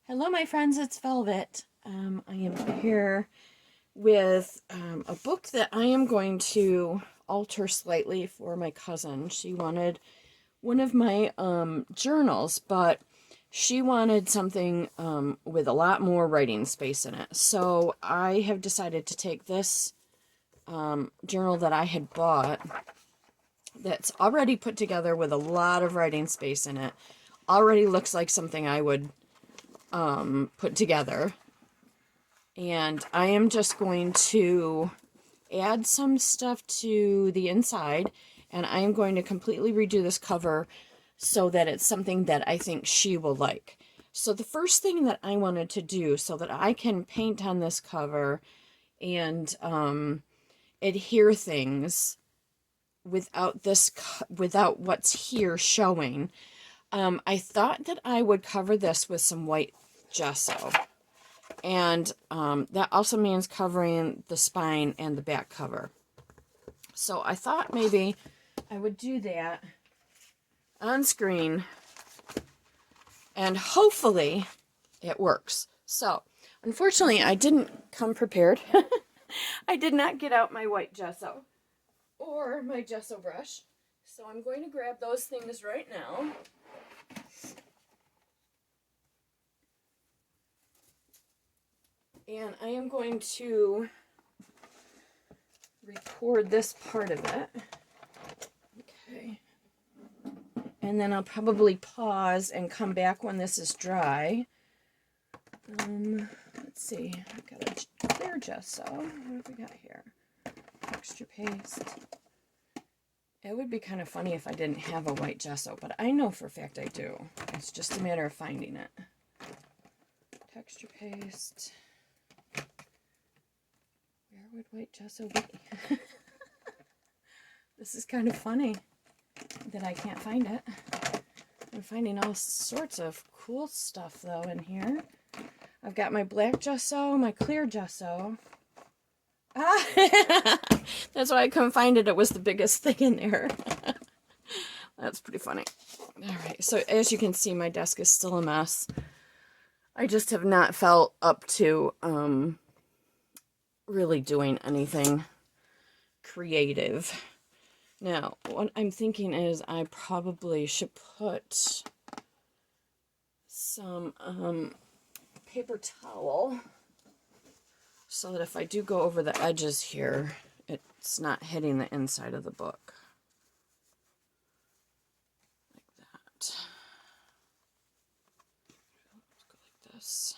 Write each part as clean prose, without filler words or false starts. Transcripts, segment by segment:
Hello, my friends, it's Velvet. I am here with a book that I am going to alter slightly for my cousin. She wanted one of my journals, but she wanted something with a lot more writing space in it. So I have decided to take this journal that I had bought that's already put together with a lot of writing space in it. Already looks like something I would put together. And I am just going to add some stuff to the inside, and I am going to completely redo this cover so that it's something that I think she will like. So the first thing that I wanted to do so that I can paint on this cover and adhere things without what's here showing, I thought that I would cover this with some white gesso. And that also means covering the spine and the back cover. So I thought maybe I would do that on screen, and hopefully it works. So unfortunately I didn't come prepared. I did not get out my white gesso or my gesso brush. So I'm going to grab those things right now. And I am going to record this part of it. Okay. And then I'll probably pause and come back when this is dry. Let's see. I've got a clear gesso. What have we got here? Texture paste. It would be kind of funny if I didn't have a white gesso, but I know for a fact I do. It's just a matter of finding it. Texture paste. Where would white gesso be? This is kind of funny that I can't find it. I'm finding all sorts of cool stuff though in here. I've got my black gesso, my clear gesso. Ah! That's why I couldn't find it. It was the biggest thing in there. That's pretty funny. Alright, so as you can see, my desk is still a mess. I just have not felt up to really doing anything creative. Now, what I'm thinking is I probably should put some paper towel so that if I do go over the edges here, it's not hitting the inside of the book. Like that. Let's go like this.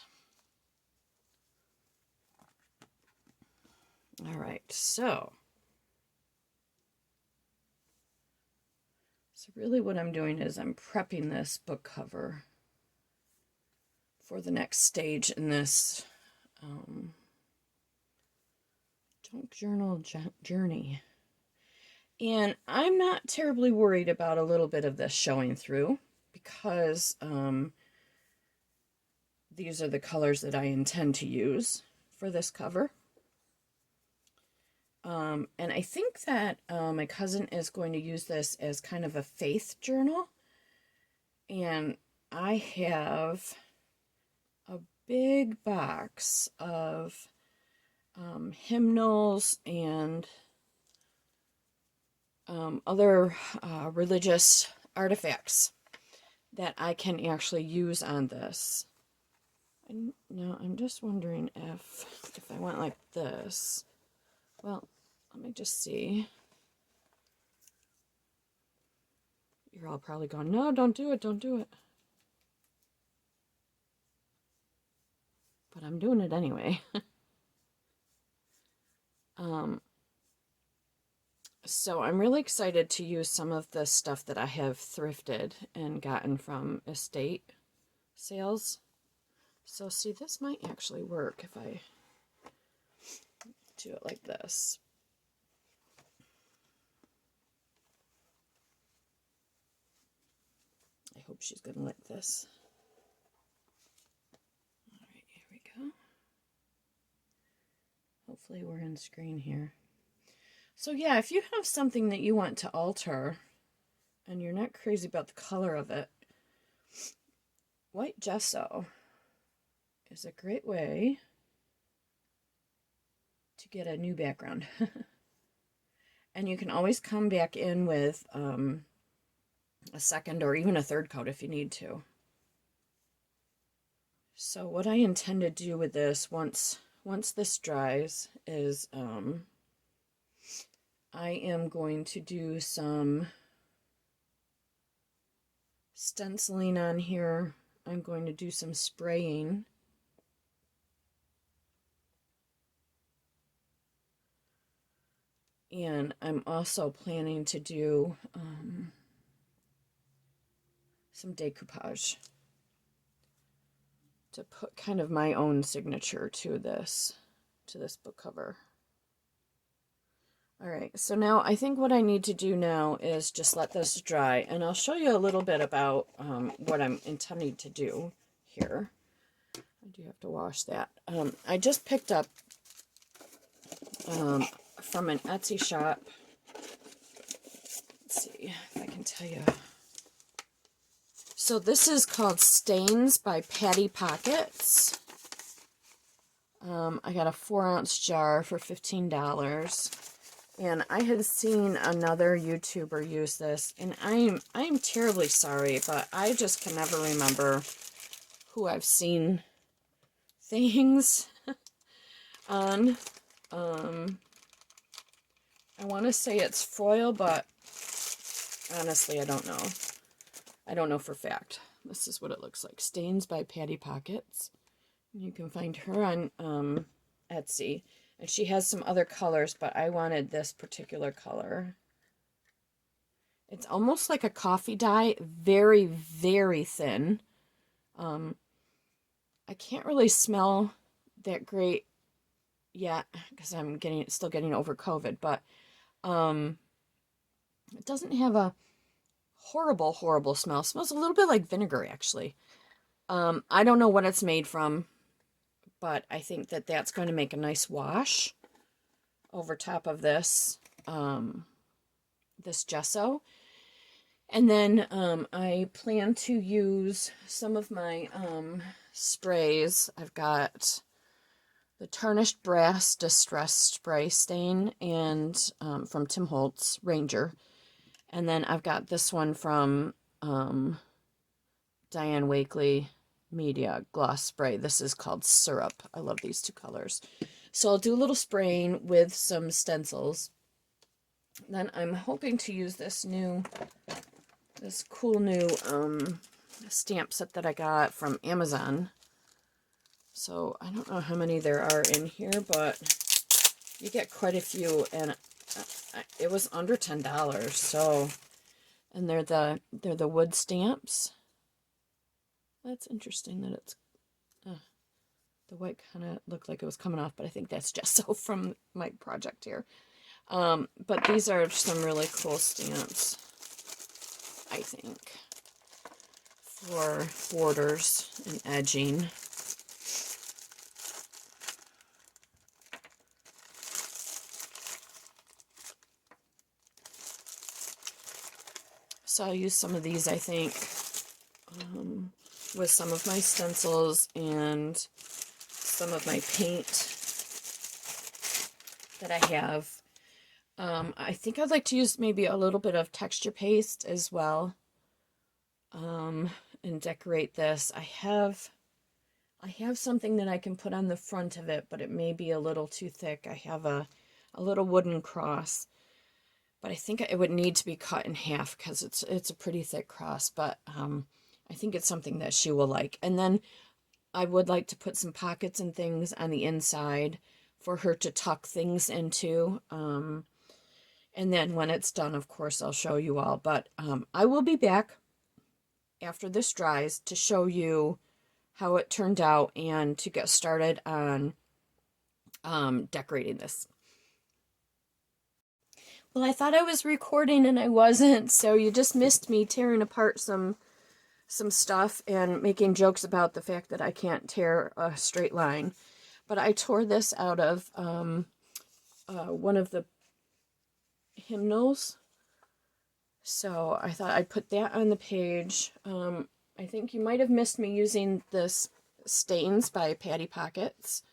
Alright, so really what I'm doing is I'm prepping this book cover for the next stage in this junk journal journey. And I'm not terribly worried about a little bit of this showing through because these are the colors that I intend to use for this cover. And I think that my cousin is going to use this as kind of a faith journal. And I have a big box of hymnals and other religious artifacts that I can actually use on this. Now I'm just wondering if I went like this. Well, let me just see. You're all probably going, no, don't do it, don't do it. But I'm doing it anyway. So I'm really excited to use some of the stuff that I have thrifted and gotten from estate sales. So see, this might actually work if I do it like this. I hope she's going to like this. All right, here we go. Hopefully we're in screen here. So yeah, if you have something that you want to alter and you're not crazy about the color of it, white gesso is a great way to get a new background. And you can always come back in with a second or even a third coat if you need to. So what I intend to do with this once this dries is I am going to do some stenciling on here. I'm going to do some spraying. And I'm also planning to do some decoupage to put kind of my own signature to this book cover. All right, so now I think what I need to do now is just let this dry, and I'll show you a little bit about what I'm intending to do here. I do have to wash that. I just picked up from an Etsy shop. Let's see if I can tell you. So this is called Stains by Patty Pockets. I got a 4-ounce jar for $15. And I had seen another YouTuber use this, and I'm terribly sorry, but I just can never remember who I've seen things on. I want to say it's foil, but honestly, I don't know. I don't know for fact. This is what it looks like. Stains by Patty Pockets. You can find her on Etsy. And she has some other colors, but I wanted this particular color. It's almost like a coffee dye. Very, very thin. I can't really smell that great yet because I'm still getting over COVID, but it doesn't have a horrible, horrible smell. It smells a little bit like vinegar, actually. I don't know what it's made from, but I think that that's going to make a nice wash over top of this, this gesso. And then I plan to use some of my sprays. I've got the Tarnished Brass Distress Spray Stain and from Tim Holtz, Ranger. And then I've got this one from Diane Wakely Media Gloss Spray. This is called Syrup. I love these two colors. So I'll do a little spraying with some stencils. Then I'm hoping to use this cool new stamp set that I got from Amazon. So I don't know how many there are in here, but you get quite a few, and it was under $10. So, and they're the wood stamps. That's interesting that it's the white kind of looked like it was coming off, but I think that's gesso from my project here. But these are some really cool stamps, I think, for borders and edging. So I'll use some of these, I think, with some of my stencils and some of my paint that I have. I think I'd like to use maybe a little bit of texture paste as well, and decorate this. I have something that I can put on the front of it, but it may be a little too thick. I have a little wooden cross, but I think it would need to be cut in half because it's a pretty thick cross, but I think it's something that she will like. And then I would like to put some pockets and things on the inside for her to tuck things into. And then when it's done, of course, I'll show you all. But I will be back after this dries to show you how it turned out and to get started on decorating this. Well, I thought I was recording and I wasn't, so you just missed me tearing apart some stuff and making jokes about the fact that I can't tear a straight line. But I tore this out of one of the hymnals, so I thought I'd put that on the page. I think you might have missed me using this Stains by Patty Pockets.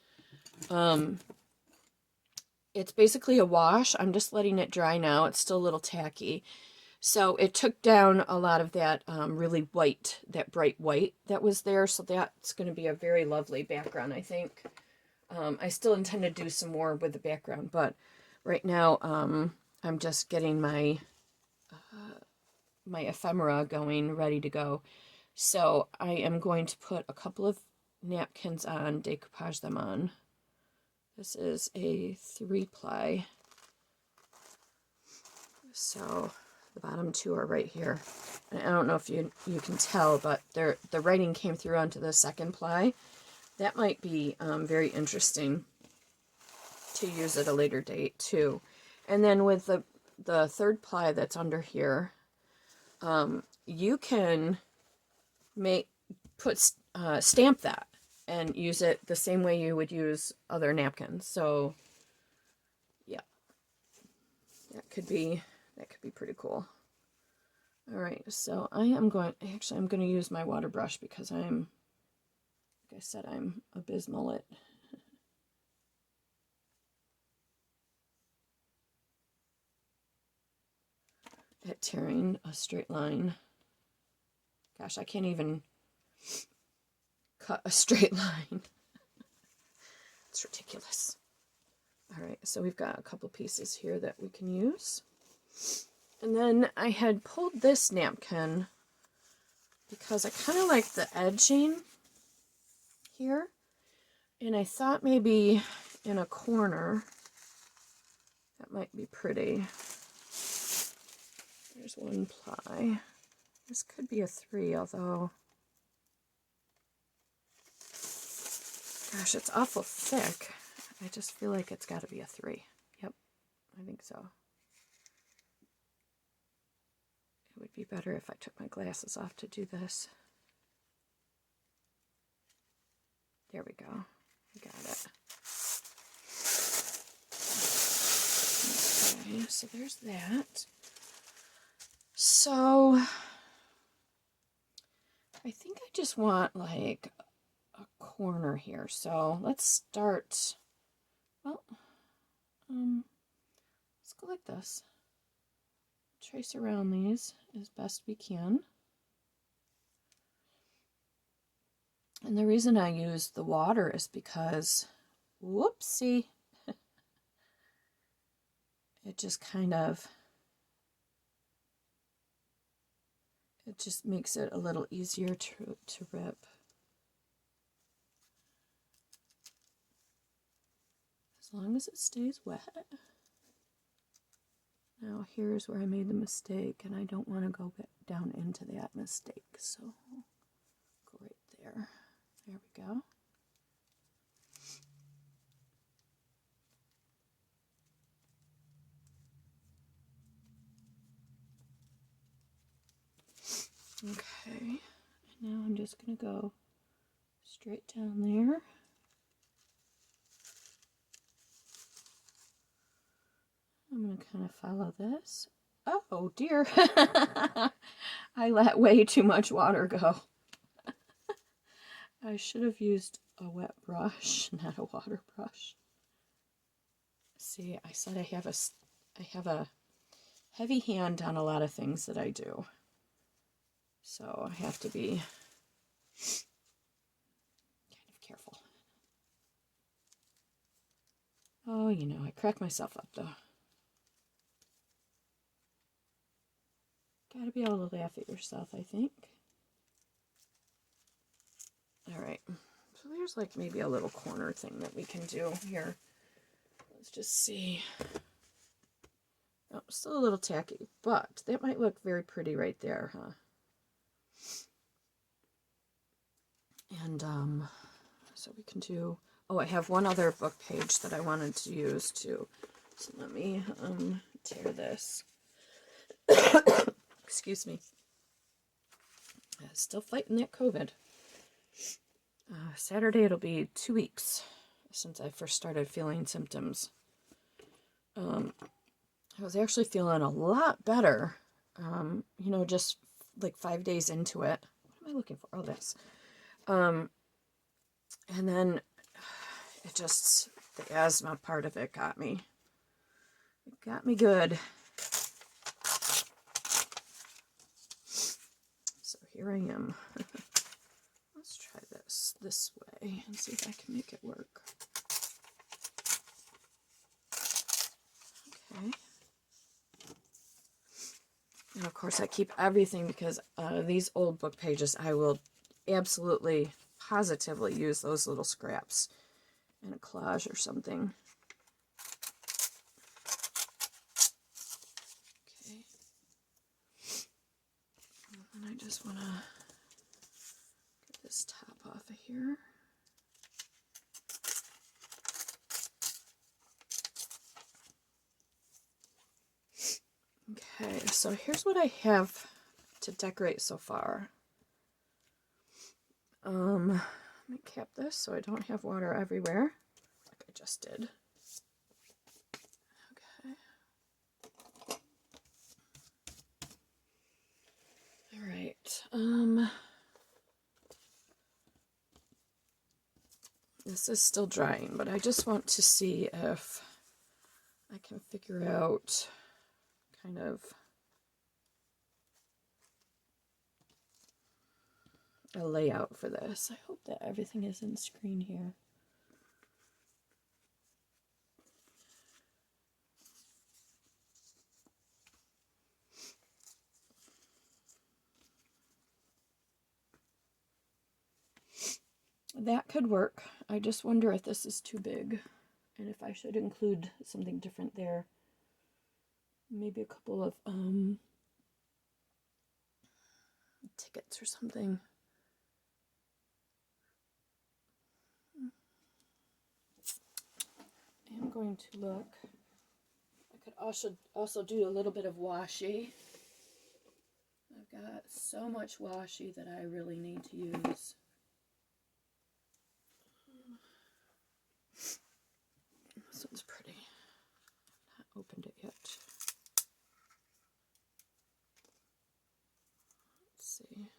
It's basically a wash. I'm just letting it dry now. It's still a little tacky. So it took down a lot of that really white, that bright white that was there. So that's going to be a very lovely background, I think. I still intend to do some more with the background, but right now I'm just getting my my ephemera going, ready to go. So I am going to put a couple of napkins on, decoupage them on. This is a 3-ply. So the bottom two are right here. And I don't know if you can tell, but the writing came through onto the 2nd ply. That might be very interesting to use at a later date too. And then with the 3rd ply that's under here, you can stamp that and use it the same way you would use other napkins. So yeah, that could be pretty cool. All right, so I'm going to use my water brush because like I said, I'm abysmal at tearing a straight line. Gosh, I can't even cut a straight line. It's ridiculous. All right, so we've got a couple pieces here that we can use. And then I had pulled this napkin because I kind of like the edging here. And I thought maybe in a corner that might be pretty. There's 1 ply. This could be a 3, although, gosh, it's awful thick. I just feel like it's got to be a 3. Yep, I think so. It would be better if I took my glasses off to do this. There we go. I got it. Okay, so there's that. So I think I just want like a corner here. So let's start, well, let's go like this. Trace around these as best we can. And the reason I use the water is because, whoopsie, it just kind of, it just makes it a little easier to rip. As long as it stays wet. Now here's where I made the mistake, and I don't want to go down into that mistake, so go right there. There we go. Okay, now I'm just going to go straight down there. I'm going to kind of follow this. Oh dear, I let way too much water go. I should have used a wet brush, not a water brush. See, I said I have a heavy hand on a lot of things that I do. So I have to be kind of careful. Oh, you know, I crack myself up though. Gotta be able to laugh at yourself, I think. Alright, so there's like maybe a little corner thing that we can do here. Let's just see. Oh, still a little tacky, but that might look very pretty right there, huh? And so we can do, oh, I have one other book page that I wanted to use too. So let me tear this. Excuse me. Still fighting that COVID. Saturday it'll be 2 weeks since I first started feeling symptoms. I was actually feeling a lot better, you know, just like 5 days into it. What am I looking for? Oh, this. And then it just, the asthma part of it got me. It got me good. So here I am. Let's try this way and see if I can make it work. Okay. And of course I keep everything because these old book pages, I will absolutely, positively use those little scraps in a collage or something. Okay. And I just want to get this top off of here. Okay, so here's what I have to decorate so far. Let me cap this so I don't have water everywhere, like I just did. Okay. All right. This is still drying, but I just want to see if I can figure out kind of a layout for this. I hope that everything is in screen here. That could work. I just wonder if this is too big and if I should include something different there. Maybe a couple of tickets or something. I'm going to look. I could also do a little bit of washi. I've got so much washi that I really need to use. This one's pretty. Not opened it yet. Let's see.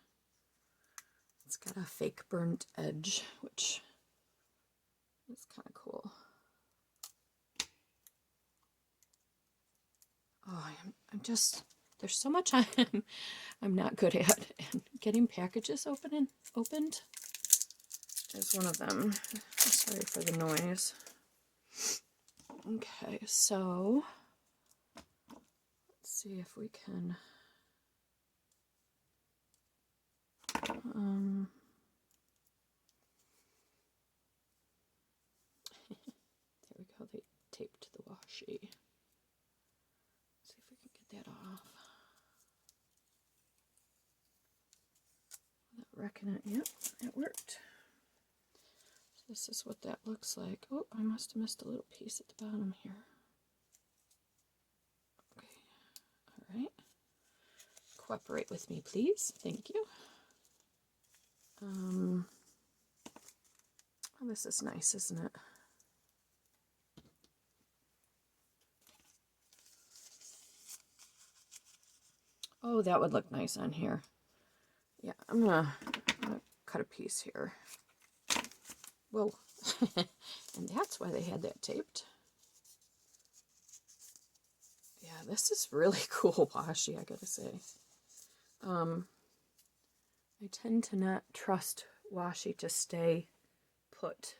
It's got a fake burnt edge, which is kind of cool. Oh, I'm just, there's so much I'm not good at, and getting packages opened is one of them. Sorry for the noise. Okay, so let's see if we can there we go, they taped the washi. See if we can get that off. Without wrecking it. Yep, it worked. So this is what that looks like. Oh, I must have missed a little piece at the bottom here. Okay, all right. Cooperate with me, please. Thank you. Oh, this is nice, isn't it? Oh, that would look nice on here. Yeah, I'm gonna cut a piece here. Whoa. And that's why they had that taped. Yeah, this is really cool washi, I gotta say. I tend to not trust washi to stay put.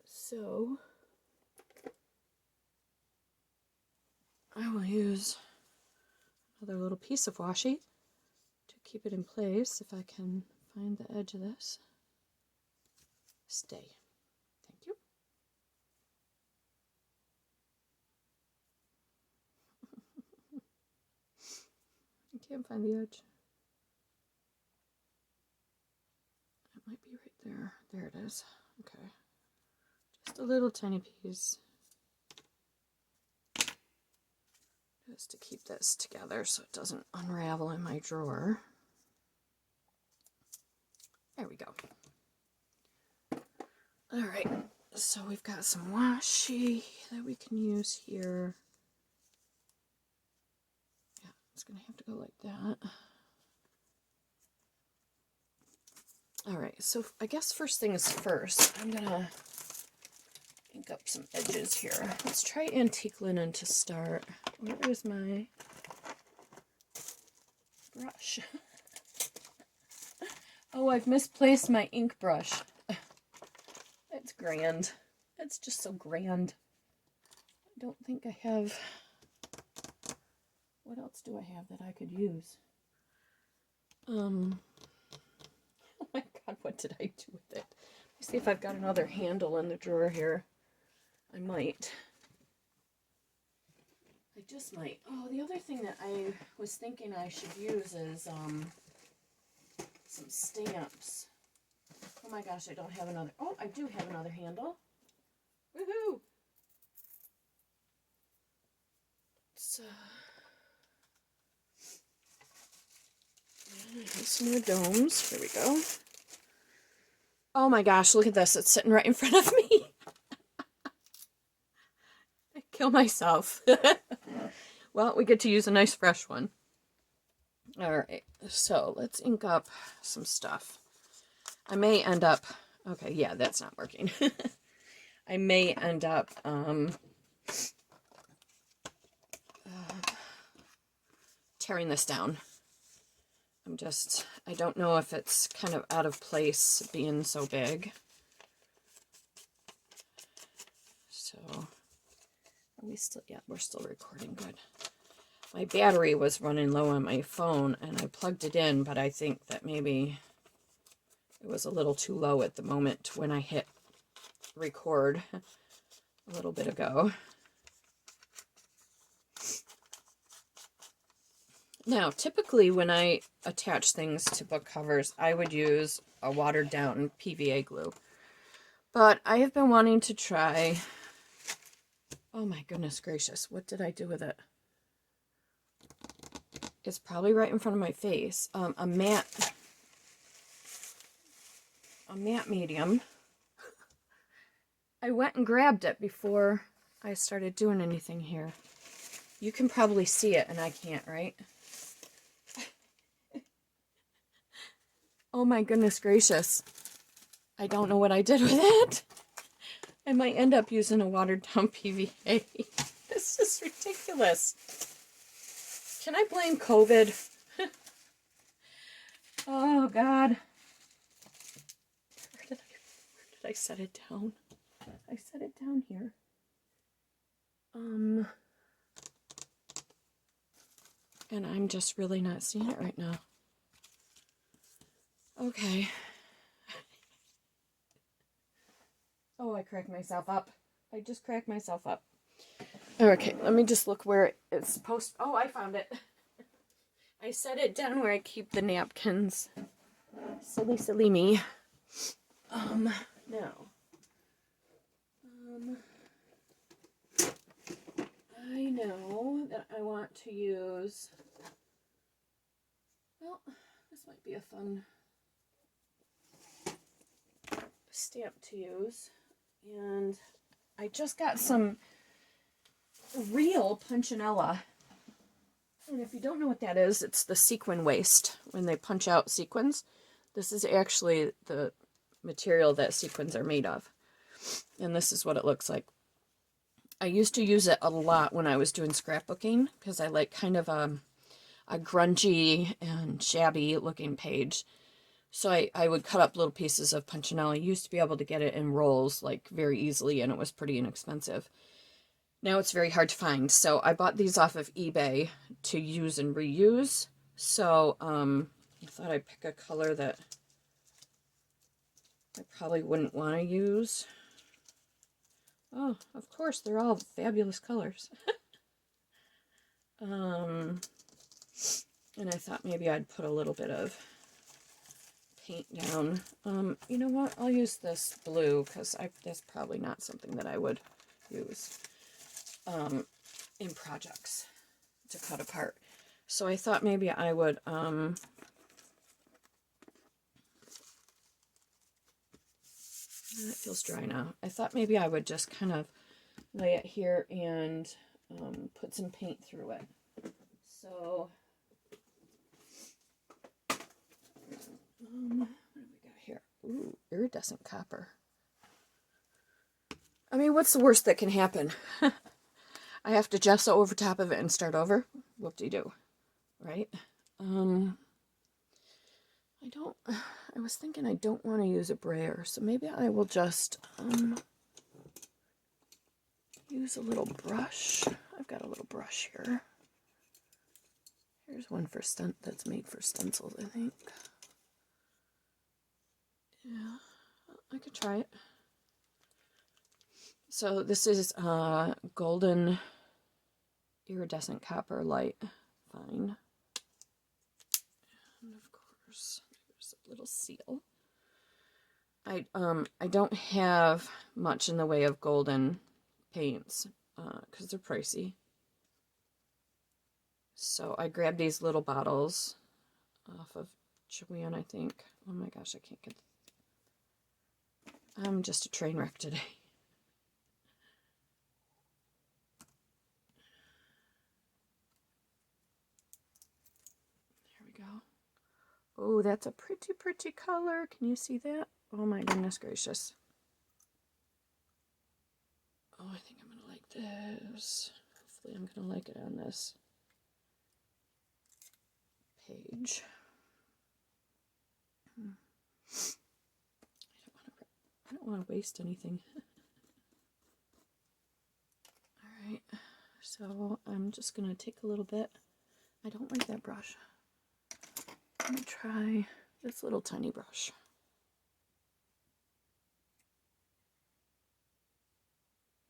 So I will use another little piece of washi to keep it in place if I can find the edge of this. Stay. Thank you. I can't find the edge. It might be right there. There it is. Okay. Just a little tiny piece. Just to keep this together so it doesn't unravel in my drawer. There we go. Alright, so we've got some washi that we can use here. Yeah, it's going to have to go like that. All right, so I guess first things first, I'm gonna ink up some edges here. Let's try antique linen to start. Where is my brush? Oh, I've misplaced my ink brush. It's grand. It's just so grand. I don't think I have... What else do I have that I could use? Oh my god, what did I do with it? Let me see if I've got another handle in the drawer here. I might. I just might. Oh, the other thing that I was thinking I should use is some stamps. Oh my gosh, I don't have another. Oh, I do have another handle. Woohoo! So, I have some more domes. Here we go. Oh my gosh, look at this. It's sitting right in front of me. I kill myself. Well, we get to use a nice fresh one. Alright, so let's ink up some stuff. I may end up... Okay, yeah, that's not working. I may end up tearing this down. I don't know if it's kind of out of place being so big. So, are we still, yeah, we're still recording, good. My battery was running low on my phone and I plugged it in, but I think that maybe it was a little too low at the moment when I hit record a little bit ago. Now, typically when I attach things to book covers, I would use a watered down PVA glue. But I have been wanting to try... Oh my goodness gracious, what did I do with it? It's probably right in front of my face. A matte medium. I went and grabbed it before I started doing anything here. You can probably see it and I can't, right? Oh my goodness gracious. I don't know what I did with it. I might end up using a watered down PVA. This is ridiculous. Can I blame COVID? Oh God. Where did I set it down? I set it down here. And I'm just really not seeing it right now. Okay. Oh, I cracked myself up. I just cracked myself up. Okay, let me just look where it's supposed... Oh, I found it. I set it down where I keep the napkins. Silly, silly me. Now. I know that I want to use... Well, this might be a fun stamp to use. And I just got some real Punchinella. And if you don't know what that is, it's the sequin waste. When they punch out sequins, this is actually the material that sequins are made of. And this is what it looks like. I used to use it a lot when I was doing scrapbooking because I like kind of a grungy and shabby looking page. So I would cut up little pieces of Punchinella. I used to be able to get it in rolls like very easily and it was pretty inexpensive. Now it's very hard to find. So I bought these off of eBay to use and reuse. So I thought I'd pick a color that I probably wouldn't want to use. Oh, of course, they're all fabulous colors. And I thought maybe I'd put a little bit of paint down. You know what? I'll use this blue because that's probably not something that I would use in projects to cut apart. So I thought maybe I would it feels dry now. I thought maybe I would just kind of lay it here and put some paint through it. So what do we got here? Ooh, iridescent copper. I mean, what's the worst that can happen? I have to gesso over top of it and start over. Whoop-de-doo, right? I was thinking I don't want to use a brayer, so maybe I will just use a little brush. I've got a little brush here. Here's one for that's made for stencils, I think. Yeah, I could try it. So this is golden iridescent copper light fine. And of course, there's a little seal. I don't have much in the way of golden paints because they're pricey. So I grabbed these little bottles off of Joann, I think. Oh my gosh, I can't get... I'm just a train wreck today. There we go. Oh, that's a pretty, pretty color. Can you see that? Oh my goodness gracious. Oh, I think I'm going to like this. Hopefully I'm going to like it on this page. I don't want to waste anything. Alright, so I'm just going to take a little bit. I don't like that brush. I'm going to try this little tiny brush.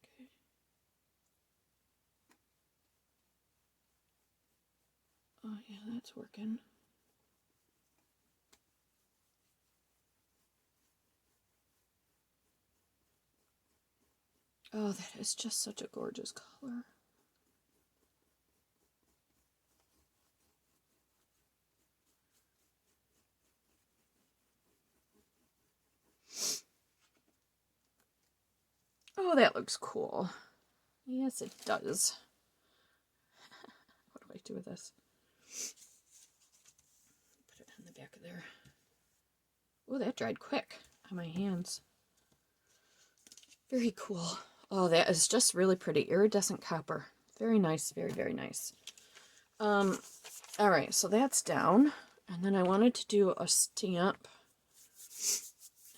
Okay. Oh yeah, that's working. Oh, that is just such a gorgeous color. Oh, that looks cool. Yes, it does. What do I do with this? Put it on the back of there. Oh, that dried quick on my hands. Very cool. Oh, that is just really pretty. Iridescent copper. Very nice. Very, very nice. Alright, so that's down. And then I wanted to do a stamp.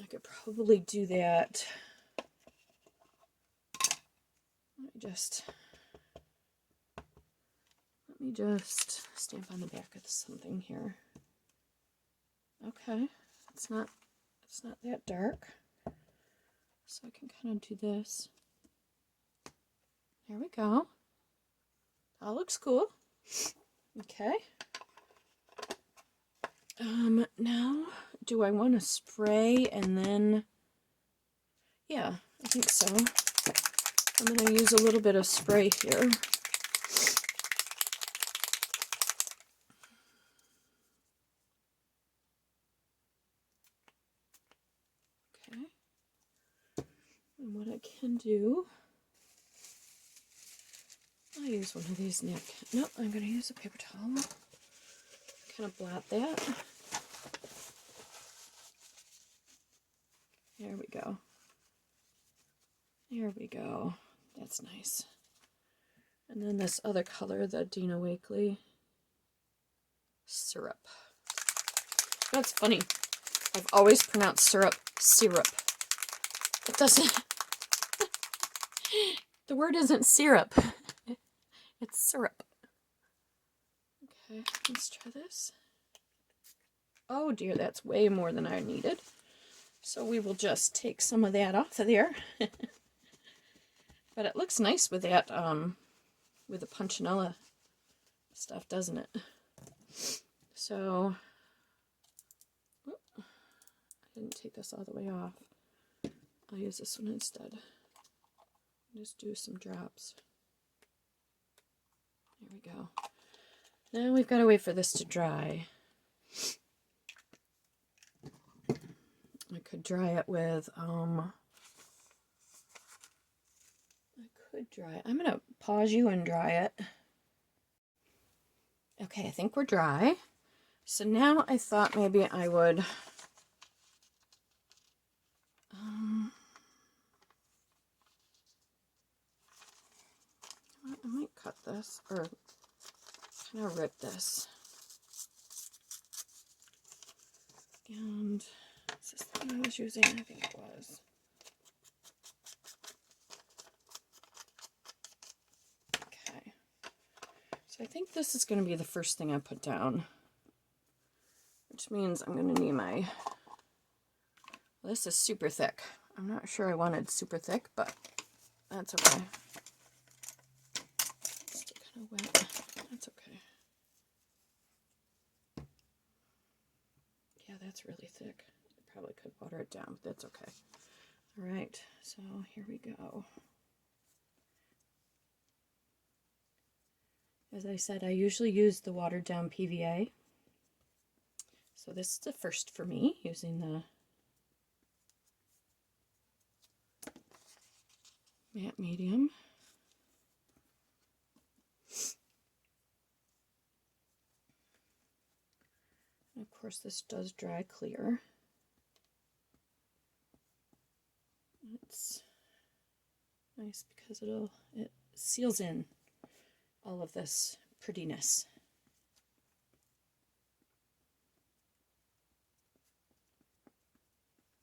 I could probably do that. Let me just stamp on the back of something here. Okay, it's not that dark. So I can kind of do this. There we go. That looks cool. Okay. Now, do I want to spray and then... Yeah, I think so. I'm going to use a little bit of spray here. Okay. And what I can do... I'll use one of these napkins. Nope, I'm going to use a paper towel. Kind of blot that. There we go. There we go. That's nice. And then this other color, the Dina Wakley syrup. That's funny. I've always pronounced syrup, syrup. It doesn't... The word isn't syrup. It's syrup. Okay, let's try this. Oh dear, that's way more than I needed. So we will just take some of that off of there. But it looks nice with that, with the Punchinella stuff, doesn't it? So, I didn't take this all the way off. I'll use this one instead. Just do some drops. There we go. Now we've got to wait for this to dry. I could dry it with, I'm going to pause you and dry it. Okay, I think we're dry. So now I thought maybe I would I might cut this or kind of rip this. And is this the one I was using? I think it was. Okay. So I think this is going to be the first thing I put down, which means I'm going to need my, well, this is super thick. I'm not sure I wanted super thick, but that's okay. It's still kind of wet. That's okay. Yeah, that's really thick. I probably could water it down, but that's okay. All right, so here we go. As I said, I usually use the watered down PVA. So this is the first for me, using the matte medium. And of course, this does dry clear. It's nice because it seals in all of this prettiness.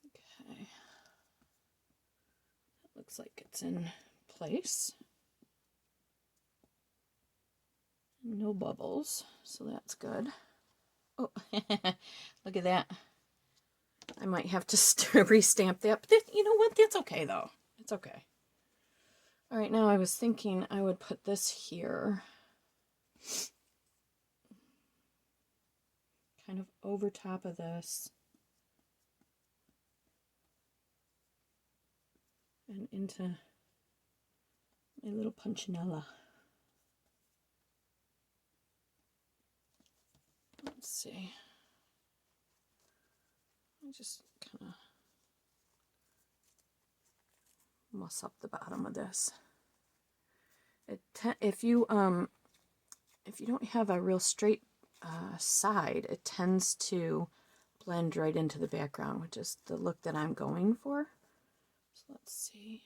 Okay, that looks like it's in place. No bubbles, so that's good. Oh, look at that. I might have to restamp that, but you know what? That's okay, though. It's okay. All right, now I was thinking I would put this here, kind of over top of this, and into my little punchinella. Let's see. I just kind of muss up the bottom of this. If you don't have a real straight side, it tends to blend right into the background, which is the look that I'm going for. So let's see.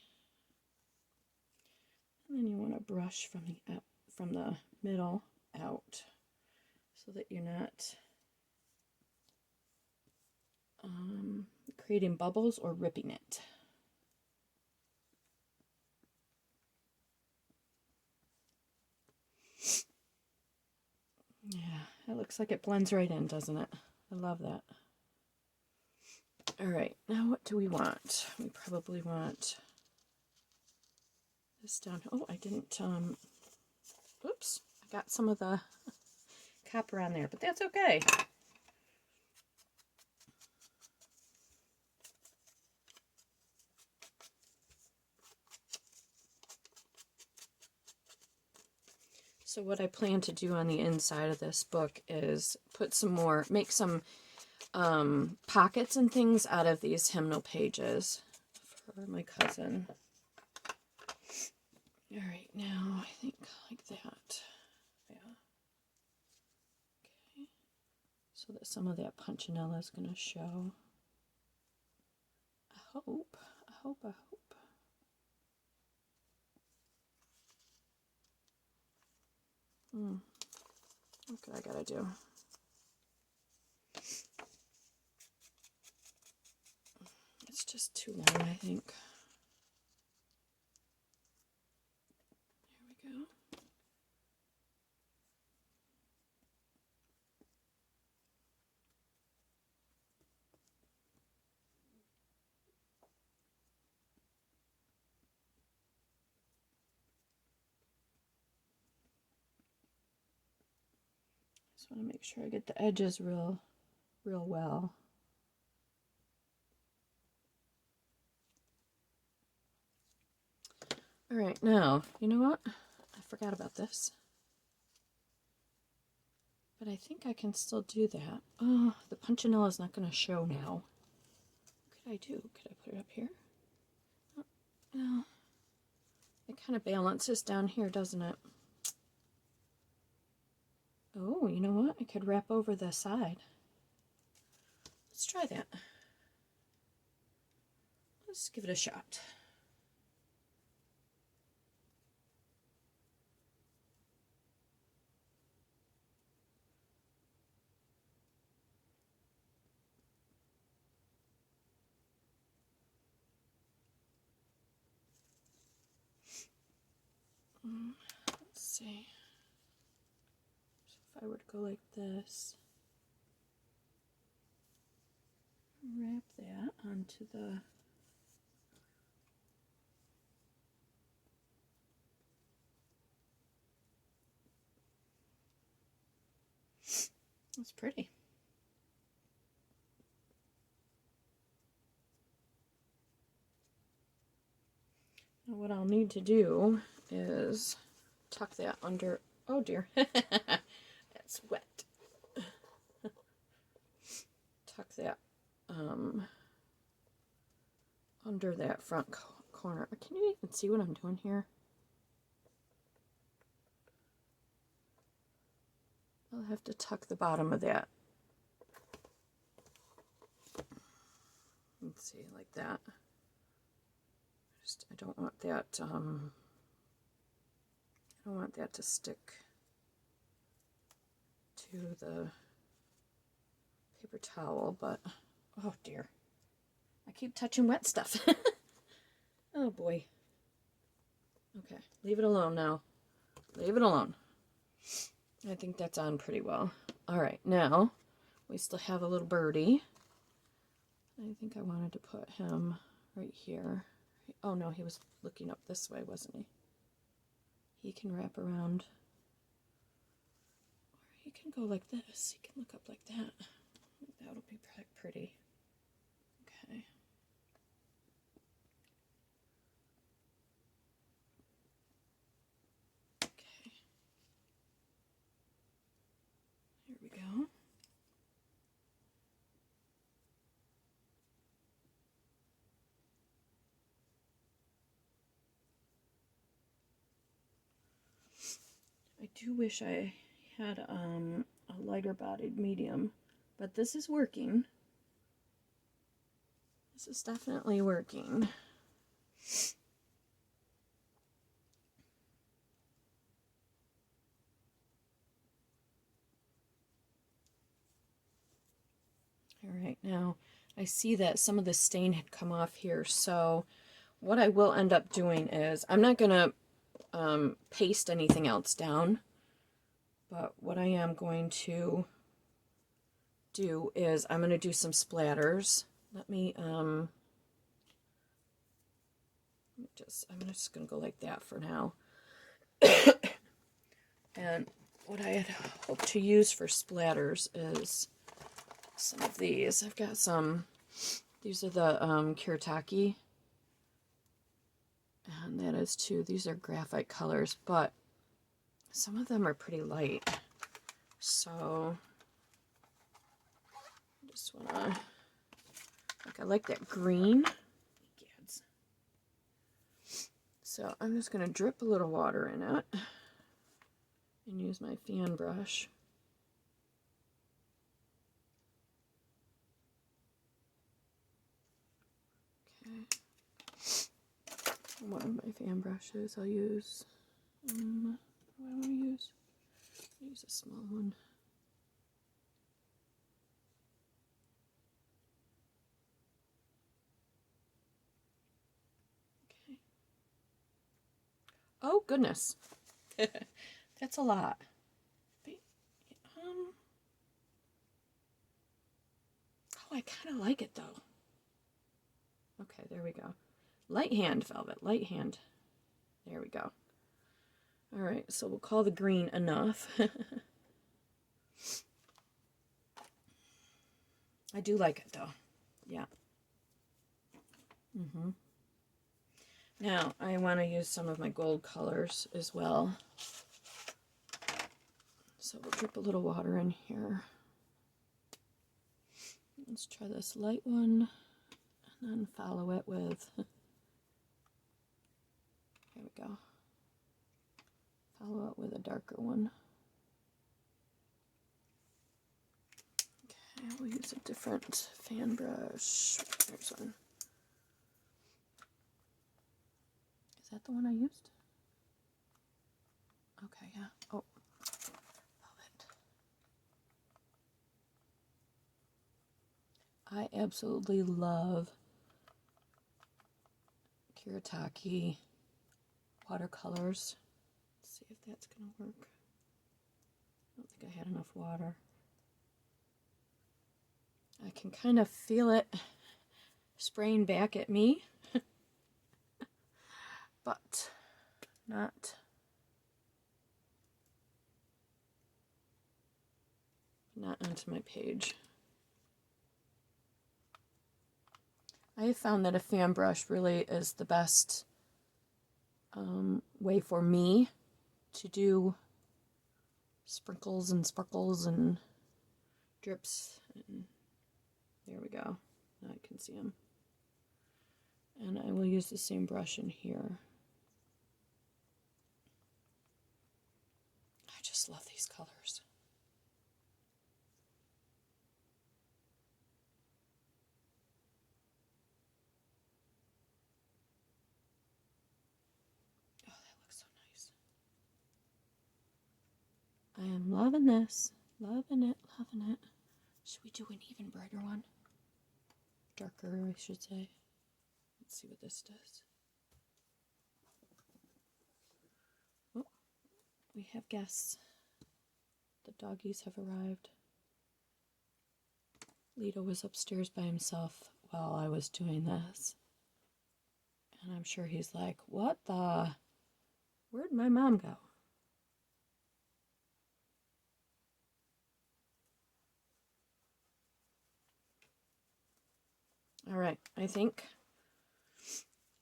And then you want to brush from the middle out, so that you're not creating bubbles or ripping it. Yeah, it looks like it blends right in, doesn't it? I love that. All right, now what do we want? We probably want this down. Oh, I didn't, oops, I got some of the copper on there, but that's okay. So what I plan to do on the inside of this book is put some more, make some pockets and things out of these hymnal pages for my cousin. All right, now I think like that. Yeah. Okay. So that some of that punchinella is going to show. I hope. What could I gotta do? It's just too long, I think. Here we go. Just want to make sure I get the edges real well. All right, now, you know what? I forgot about this. But I think I can still do that. Oh, the punchinella is not going to show now. What could I do? Could I put it up here? Oh, no. It kind of balances down here, doesn't it? Oh, you know what? I could wrap over the side. Let's try that. Let's give it a shot. Let's see. So if I were to go like this, wrap that onto the That's pretty. Now what I'll need to do is tuck that under. Oh dear, that's wet. Tuck that under that front corner. Can you even see what I'm doing here? I'll have to tuck the bottom of that. Let's see, like that. I don't want that. I don't want that to stick to the paper towel. But oh dear, I keep touching wet stuff. Oh boy. Okay, leave it alone now. Leave it alone. I think that's on pretty well. All right, now we still have a little birdie. I think I wanted to put him right here. Oh no, he was looking up this way, wasn't he? He can wrap around. Or he can go like this. He can look up like that. That'll be pretty. Okay. Okay. Here we go. I do wish I had a lighter bodied medium, but this is working. This is definitely working. All right, now I see that some of the stain had come off here, so what I will end up doing is I'm not going to paste anything else down, but what I am going to do is I'm going to do some splatters. I'm just going to go like that for now. And what I had hoped to use for splatters is some of these. I've got some, these are the Kuretake, and that is too, these are graphite colors, but some of them are pretty light, so I just want to, I like that green. So I'm just going to drip a little water in it and use my fan brush. Okay. One of my fan brushes I'll use. What do I want to use? I'll use a small one. Okay. Oh goodness, that's a lot. Oh, I kind of like it though. Okay, there we go. Light hand, Velvet, light hand. There we go. All right, so we'll call the green enough. I do like it though. Yeah. Now I want to use some of my gold colors as well. So we'll drip a little water in here. Let's try this light one and then follow it with, here we go. Follow it with a darker one. Okay, we'll use a different fan brush. There's one. Is that the one I used? Okay, yeah. Oh, velvet. I absolutely love Kuretake watercolors. Let's see if that's going to work. I don't think I had enough water. I can kind of feel it spraying back at me, but not onto my page. I have found that a fan brush really is the best way for me to do sprinkles and sparkles and drips. And there we go. Now I can see them. And I will use the same brush in here. I just love these colors. Oh, that looks so nice. I am loving this. Loving it, loving it. Should we do an even brighter one? Darker, I should say. Let's see what this does. Oh, we have guests. The doggies have arrived. Lito was upstairs by himself while I was doing this. And I'm sure he's like, what the? Where'd my mom go? All right, I think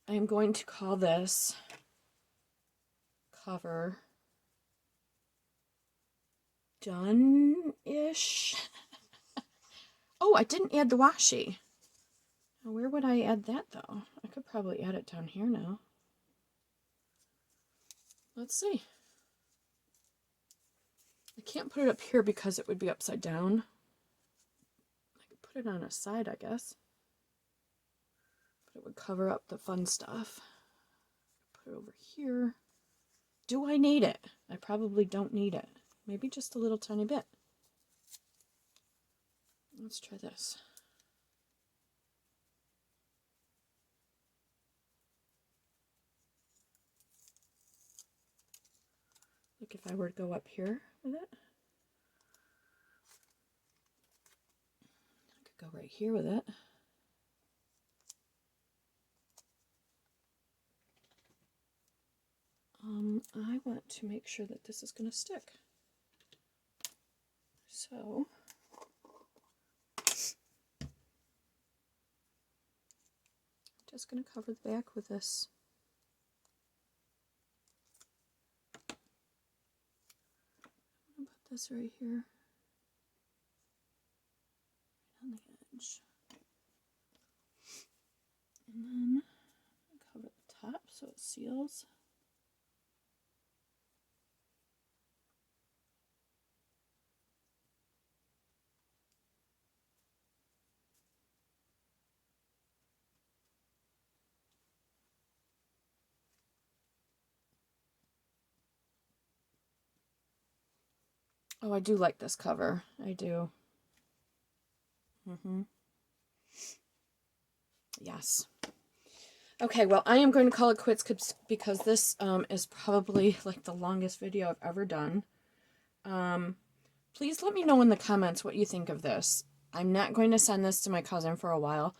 I'm going to call this cover done-ish. Oh, I didn't add the washi. Now, where would I add that, though? I could probably add it down here now. Let's see. I can't put it up here because it would be upside down. I could put it on a side, I guess. But it would cover up the fun stuff. Put it over here. Do I need it? I probably don't need it. Maybe just a little tiny bit. Let's try this. Like if I were to go up here with it. I could go right here with it. I want to make sure that this is going to stick. So, I'm just going to cover the back with this. I'm going to put this right here, right on the edge. And then cover the top so it seals. Oh, I do like this cover. I do. Yes. Okay, well, I am going to call it quits because this is probably like the longest video I've ever done. Please let me know in the comments what you think of this. I'm not going to send this to my cousin for a while.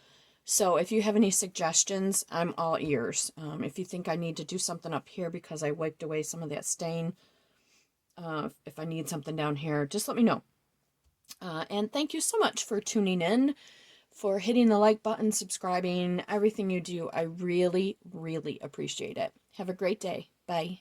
So if you have any suggestions, I'm all ears. If you think I need to do something up here because I wiped away some of that stain, if I need something down here, just let me know. And thank you so much for tuning in, for hitting the like button, subscribing, everything you do. I really, really appreciate it. Have a great day. Bye.